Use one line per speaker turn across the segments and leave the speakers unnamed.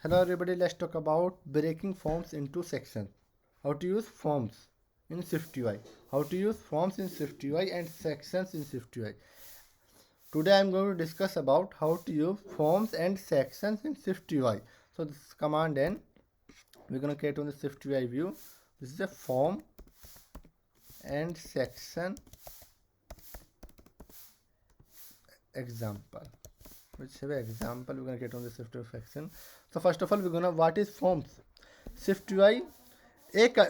Hello everybody, let's talk about breaking forms into sections. How to use forms in SwiftUI. How to use forms in SwiftUI and sections in SwiftUI. Today I am going to discuss about how to use forms and sections in SwiftUI. So this is command N. We're going to create on the SwiftUI view. This is a form and section example. Which have an example we're going to get on the SwiftUI section. So first of all, we're going to what is forms? SwiftUI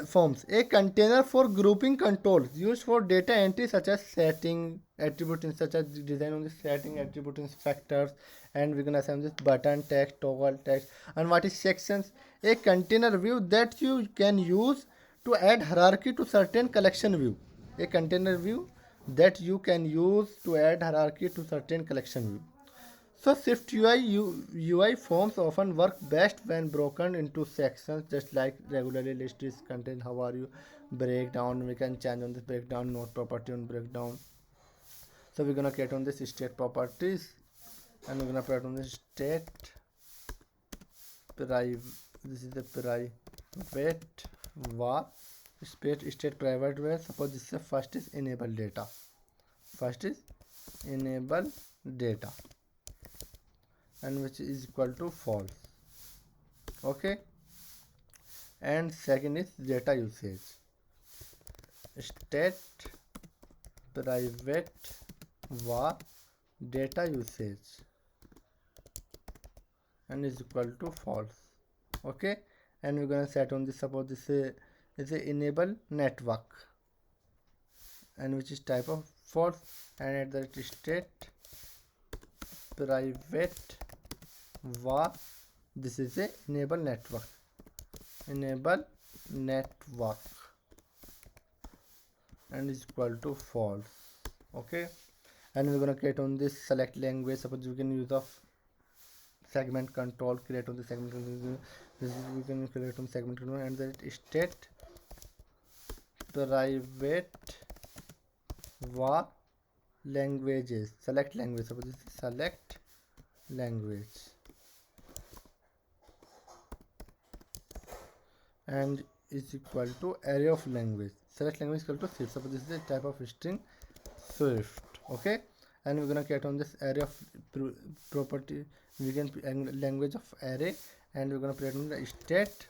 forms a container for grouping controls used for data entry such as setting attributes such as design on the setting attribute inspectors, and we're gonna assign this button text toggle text. And what is sections? A container view that you can use to add hierarchy to certain collection view. A container view that you can use to add hierarchy to certain collection view. So SwiftUI forms often work best when broken into sections, just like regularly list is contain how are you breakdown. We can change on this breakdown, node property on breakdown. So we're gonna create on this state properties, and we're gonna put on this state private. This is the private var state private var. Suppose this is first is enable data. First is enable data, and which is equal to false. Okay, and second is data usage. State private var data usage, and is equal to false. Okay, and we're gonna set on this. Suppose this is a enable network, and which is type of false, and at the state private var this is a enable network and is equal to false. Okay, and we're gonna create on this select language. Suppose you can use of segment control, create on the segment control. This is we can create on segment control, and the state private var languages, select language. Suppose this is select language, and is equal to array of language. Select language equal to Swift. Suppose this is a type of string Swift. Okay, and we're gonna create on this array of property. We can language of array, and we're gonna create on the state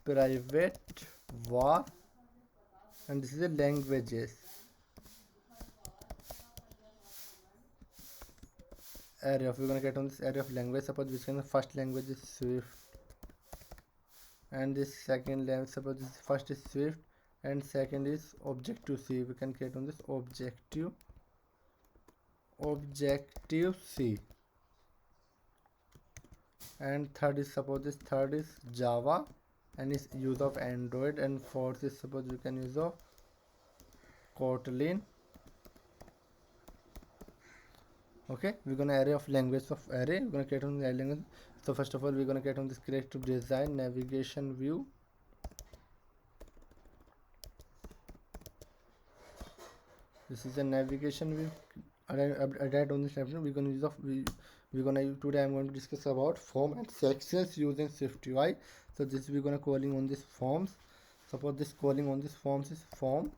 private var, and this is a languages array of. We're gonna get on this array of language. Suppose which kind of first language is Swift, and this second language. Suppose this first is Swift, and second is Objective C. We can create on this Objective C, and third is, suppose this third is Java, and is use of Android, and fourth is, suppose we can use of Kotlin. Okay, we're gonna array of language of array. We're gonna create on the language. So first of all, we're gonna create on this creative design navigation view. This is a navigation view. Add on this navigation. We're gonna use of today I'm going to discuss about form and sections using SwiftUI. So this we're gonna calling on this forms. Suppose this calling on this forms is form,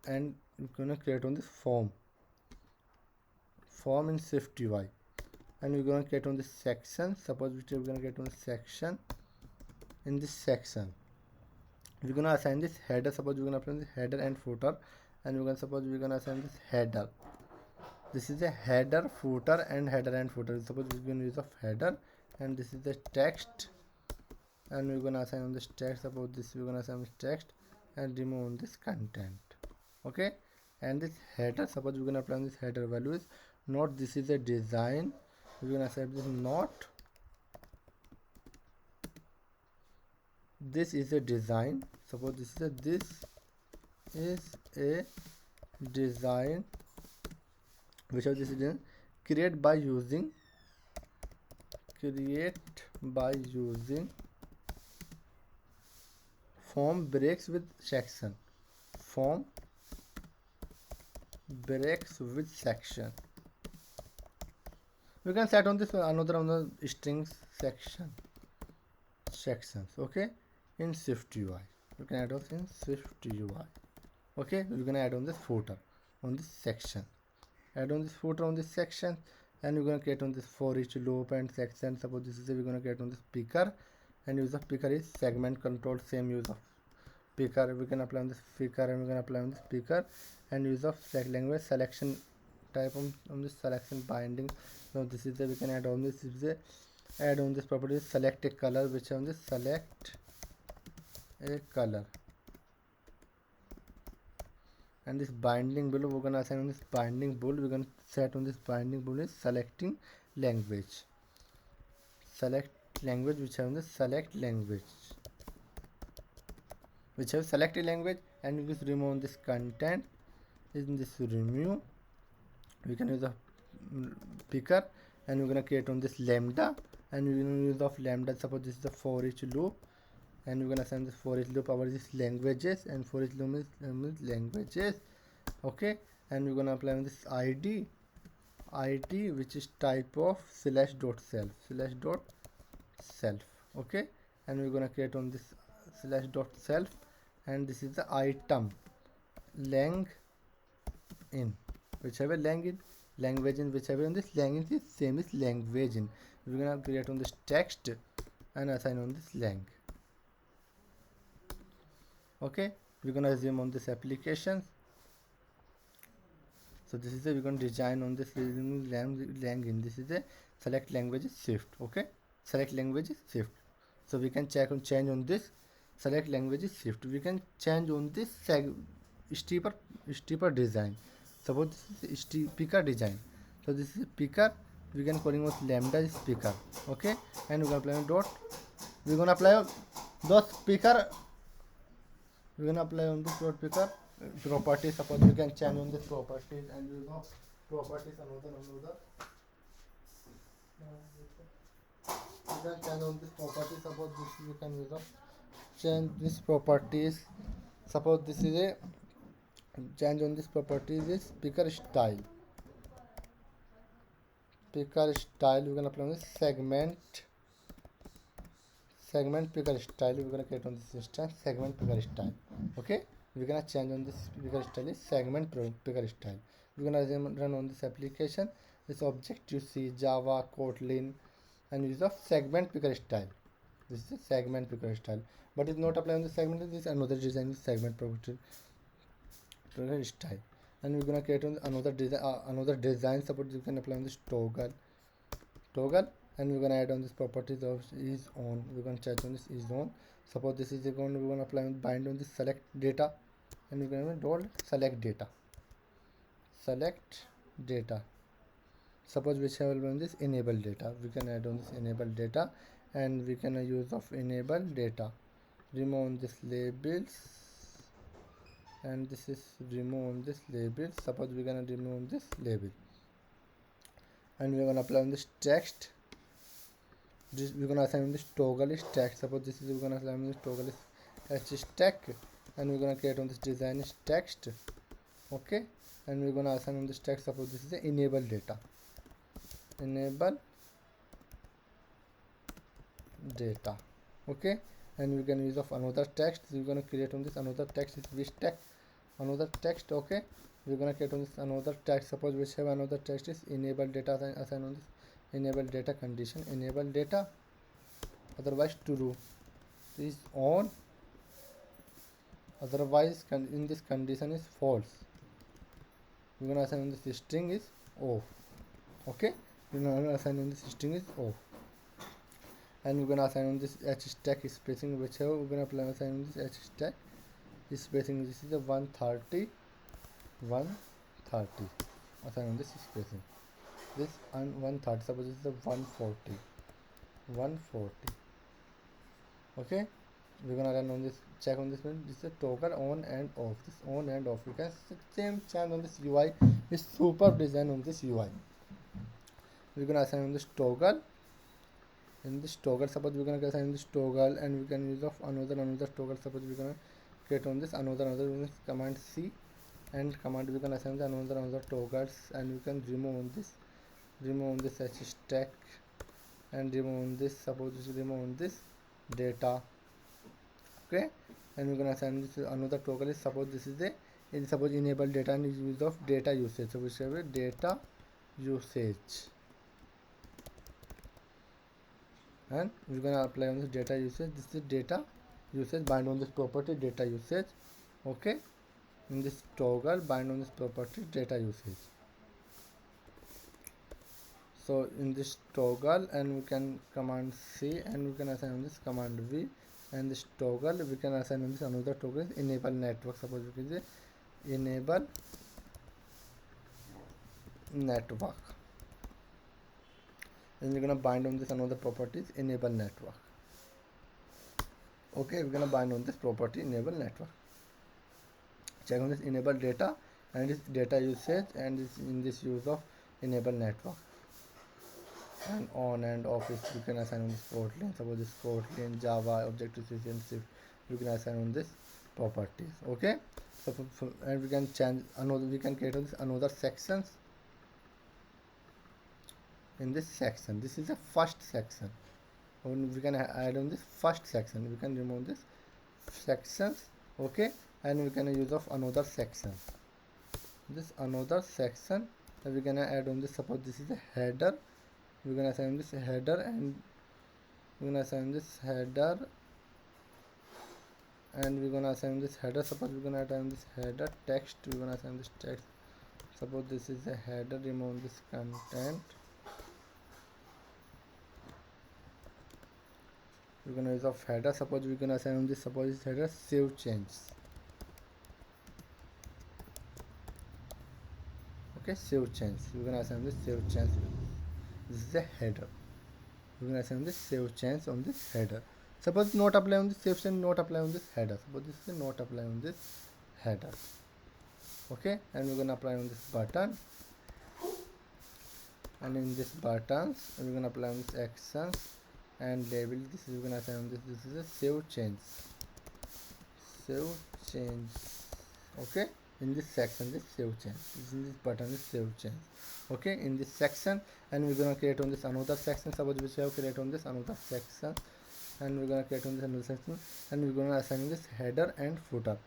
and we're gonna create on this form in SwiftUI, and we're going to get on this section. Suppose we're going to get on the section. In this section we're going to assign this header. Suppose we're going to apply this header and footer, and we're going to suppose we're going to assign this header. This is a header, footer, and header and footer. Suppose we're going to use of header, and this is the text, and we're going to assign on this text. Suppose this we're going to assign this text and remove on this content. Okay, and this header, suppose we're going to apply this header values. Note this is a design. We're going to set this not. This is a design. Suppose this is a design, which of this is create by using form breaks with section. Form breaks with section. We can set on this another strings sections. Okay, in Swift UI you can add on in Swift UI. Okay, we're gonna add on this footer on this section. Add on this footer on this section, and we're gonna create on this for each loop and section. Suppose this is we're gonna create on this picker, and use of picker is segment control. Same use of picker we can apply on this picker, and we can apply on this picker, and use of language selection type on this selection binding. So this is the we can add on this is the add on this property select a color, which on this select a color, and this binding below we're gonna assign on this binding bool. We're gonna set on this binding bool is selecting language, select language, which have the select language, which have selected language, and we just remove this content in this remove. We can use a picker, and we're gonna create on this lambda, and we're gonna use of lambda. Suppose this is the for each loop, and we're gonna assign this for each loop our this languages, and for each loop is languages. Okay, and we're gonna apply on this id which is type of /self. Okay, and we're gonna create on this /self, and this is the item lang in, whichever lang in language in, whichever on this lang in is same is language in. We're gonna create on this text and assign on this lang. Okay, we're gonna zoom on this application. So this is we're going to design on this lang in. This is a select language is Swift. Okay, select language is Swift. So we can check on change on this select language is Swift. We can change on this steeper design. Suppose this is picker design. So this is picker. We can calling with lambda is picker. Okay, and we're gonna apply dot. We're gonna apply dot picker. We're gonna apply on this dot picker properties. Suppose we can change on this properties, and you know properties another we can change on this properties. Suppose this we can use of change this properties. Suppose this is a change on this properties is picker style. We can apply on this segment picker style. We're gonna create on this instance segment picker style. Okay, we're gonna change on this picker style is segment picker style. We're gonna run on this application. This object you see Java, Kotlin, and use of segment picker style. This is a segment picker style, but it's not apply on the segment. This is another design is segment picker style, and we're gonna create on another design. Suppose you can apply on this toggle, and we're gonna add on this properties of is on. We're gonna check on this is on. Suppose this is we're gonna apply on bind on this select data, and we're gonna dot select data. Suppose we have on this enable data. We can add on this enable data, and we can use of enable data. Remove this labels, and this is remove this label. Suppose we're gonna remove this label, and we're gonna apply on this text. This we're gonna assign this toggle is text. Suppose this is we're gonna assign this toggle is text, and we're gonna create on this design is text. Okay, and we're gonna assign on this text. Suppose this is the enable data. Okay, and we can use of another text. We're gonna create on this another text is which text, another text. Okay, we're gonna create on this another text. Suppose we have another text is enable data. Assign on this enable data condition, enable data, otherwise true is on, otherwise in this condition is false. We're gonna assign on this string is off. Okay, we're gonna assign on this string is off, and we're gonna assign on this h stack spacing, whichever we're gonna apply assign on this h stack spacing. This is a 130 assign on this spacing. This and 130. Suppose this is a 140. Okay, we're gonna run on this check on this one. This is a toggle on and off. This on and off. You can same change on this UI is super design on this UI. We're gonna assign on this toggle. In this toggle, suppose we're gonna assign this toggle, and we can use of another toggle. Suppose we're gonna create on this another command C, and command we can assign the another toggles, and we can remove on this remove this h stack, and remove this, suppose remove this data. Okay, and we're gonna assign this another toggle is, suppose this is suppose enable data and use of data usage, so we say data usage, and we're gonna apply on this data usage. This is data usage, bind on this property data usage. Okay, in this toggle bind on this property data usage. So in this toggle, and we can command C, and we can assign on this command V, and this toggle we can assign on this another toggle is enable network. Suppose we can say enable network, and we're gonna bind on this another property is enable network. Okay, we're gonna bind on this property enable network. Check on this enable data and this data usage, and this in this use of enable network, and on and off is we can assign on this Kotlin. Suppose this Kotlin, Java, Objective-C, and Swift, we can assign on this properties. Okay, so and we can change another, we can create this another sections. In this section, this is the first section, and we can add on this first section, we can remove this sections. Okay, and we can use of another section, this another section, and we're gonna add on this, suppose this is a header, we're gonna assign this header, and we're gonna assign this header, and we're gonna assign this header, suppose we're gonna assign this header text, we're gonna assign this text, suppose this is a header, remove this content, we're gonna use of header, suppose we're gonna assign this, suppose this header save changes. Okay, save change, we're gonna assign this save change, this is a header, we're gonna assign this save change on this header. Suppose not apply on this save change, not apply on this header, suppose this is not apply on this header. Okay, and we're gonna apply on this button, and in this buttons we're gonna apply on this actions and label, this is we're gonna assign on this is a save change, save change. Okay, in this section this save change, in this button is save change. Okay, in this section, and we're gonna create on this another section, suppose we have create on this another section, and we're gonna create on this another section, and we're gonna assign this header and footer,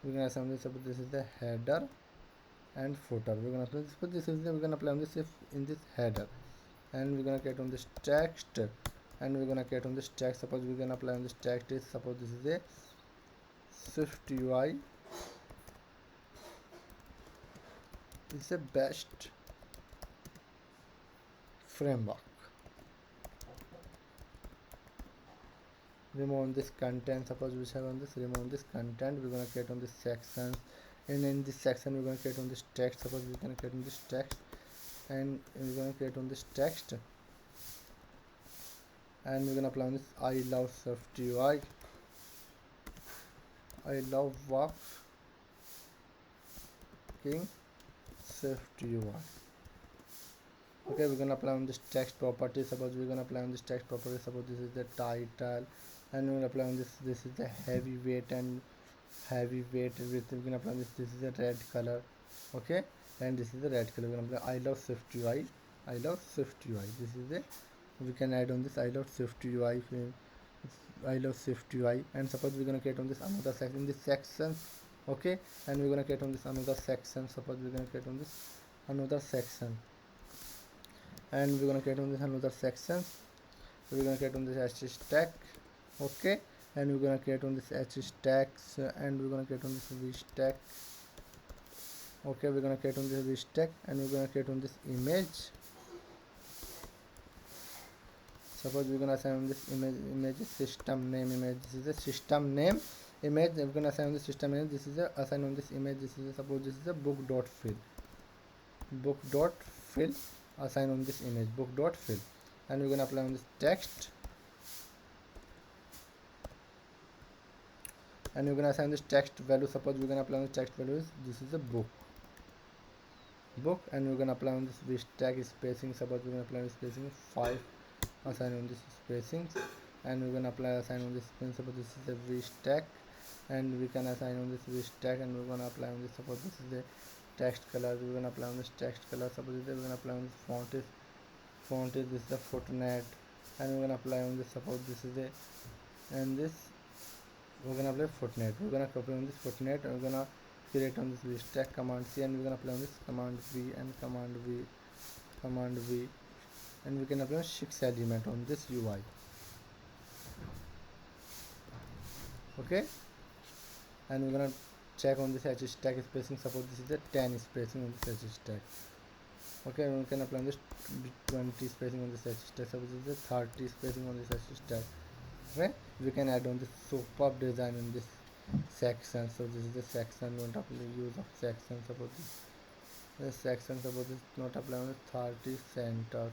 we're gonna assign this, suppose this is the header and footer, we're gonna apply this, but this is the, we're gonna apply on this if in this header, and we're gonna create on this text, and we're gonna create on this text, suppose we're gonna apply on this text is, suppose this is a Swift UI is the best framework. Remove this content, suppose we have on this, remove this content, we're gonna create on this section, and in this section we're gonna create on this text, suppose we're gonna create on this text, and we're gonna create on this text, and we're gonna apply on this I love Swift UI, I love working Swift UI. Okay, we're gonna apply on this text property, suppose we're gonna apply on this text property, suppose this is the title, and we're gonna apply on this, this is the heavyweight, and heavyweight with, we're gonna apply on this, this is a red color. Okay, and this is the red color, we're gonna apply I love Swift UI, I love Swift UI, this is the, we can add on this I love Swift UI, I love Swift UI, and suppose we're gonna create on this another section, in this section. Okay, and we're gonna create on this another section, suppose we're gonna create on this another section, and we're gonna create on this another section, we're gonna create on this h stack. Okay, and we're gonna create on this h stacks, and we're gonna create on this v stack. Okay, we're gonna create on this v stack, and we're gonna create on this image, suppose we're gonna assign on this image system name image, this is a system name image, we're gonna assign on the system name, this is a assign on this image, this is a, suppose this is a book.fill, assign on this image book.fill, and we're gonna apply on this text, and we're gonna assign this text value, suppose we're gonna apply on the text value is, this is a book, and we're gonna apply on this v stack spacing, suppose we're gonna apply on spacing 5, assign on this spacing, and we're gonna apply assign on this spacing, suppose this is a v stack, and we can assign on this wish tag, and we're gonna apply on this. Suppose this is the text color, we're gonna apply on this text color. Suppose we're gonna apply on this font is this is the footnote, and we're gonna apply on this. Suppose this is the, and this we're gonna apply footnote. We're gonna copy on this footnote, and we're gonna create on this wish tag, command C, and we're gonna apply on this command V and command V, and we can apply 6 element on this UI. Okay, and we're gonna check on this h stack spacing. Suppose this is the 10 spacing on this h stack. Okay, we can apply this 20 spacing on this h stack. Suppose this is the 30 spacing on this h stack. Okay, we can add on this superb design in this section. So this is the section. We want to apply use of section. Suppose this section, suppose this not apply on the 30 center,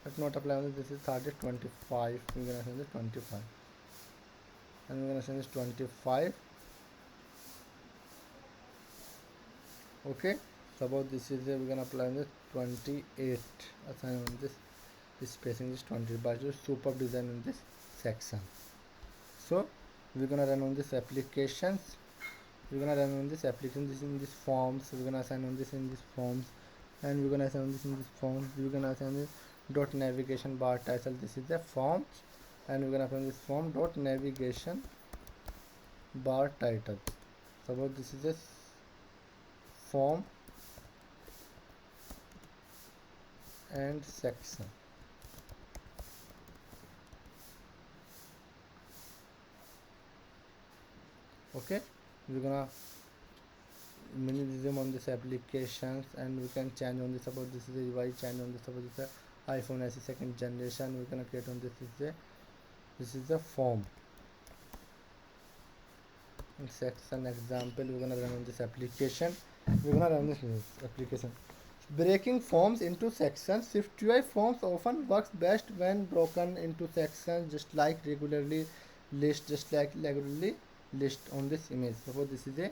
but not apply on this is 30 25. We're gonna send this 25, and we're gonna send this 25. Okay, suppose this is we're gonna apply on this 28. Assign on this spacing is 20, but just superb design in this section. So we're gonna run on this applications. We're gonna run on this application. This in this forms. We're gonna assign on this in this forms, and we're gonna assign on this in this forms. We're gonna assign this dot navigation bar title. This is the forms, and we're gonna assign this form dot navigation bar title. Suppose this is a form and section. Okay, we're gonna minimalism on this applications, and we can change on this. About this is the UI, change on this. About this is the iPhone SE second generation. We're gonna create on this is the form and section example. We're gonna run on this application. We're gonna run this application. Breaking forms into sections. SwiftUI forms often works best when broken into sections, just like regularly list on this image. Suppose this is a,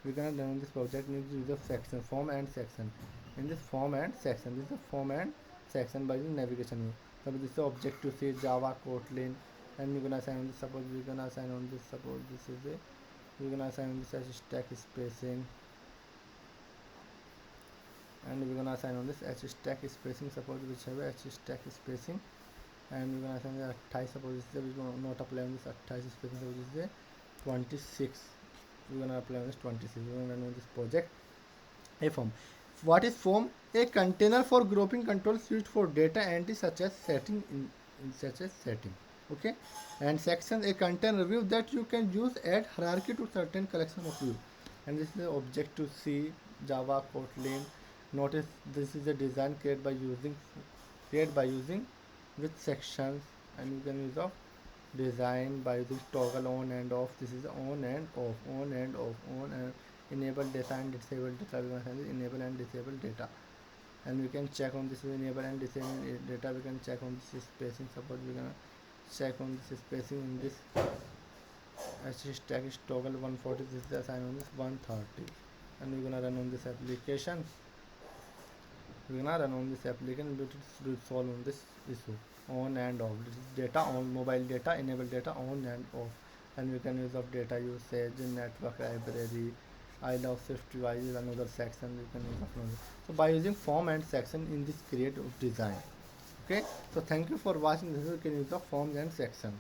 we're gonna run on this project needs use of section, form and section. In this form and section, this is a form and section by using navigation view. Suppose this is Objective C, Java, Kotlin, and we're gonna assign on this. Suppose we're gonna assign on this. Suppose this is a, we're gonna assign on this as stack spacing, and we're gonna assign on this h stack spacing. Suppose which have h stack spacing, and we're gonna assign the 28. Suppose this is, we're gonna not apply on this 28 spacing. Suppose this is a 26. We're gonna apply on this 26. We're gonna run on this project. A form. What is form? A container for grouping controls used for data entry such as setting Okay, and section, a container view that you can use add hierarchy to certain collection of view. And this is the Objective C, Java, Kotlin. Notice this is a design created by using with sections, and you can use of design by using toggle on and off. This is on and off, on and off, on and enable data and disable data. We can enable and disable data, and we can check on this enable and disable data. We can check on this spacing. Suppose we're gonna check on this spacing in this stack is toggle 140. This is the assign on this 130, and we're gonna run on this application. We're gonna run on this application to solve on this issue. On and off, this is data on, mobile data, enable data on and off, and we can use of data usage, network library. I love SwiftUI is another section we can use of another. So by using form and section in this creative design. Okay, so thank you for watching this. You can use the forms and sections.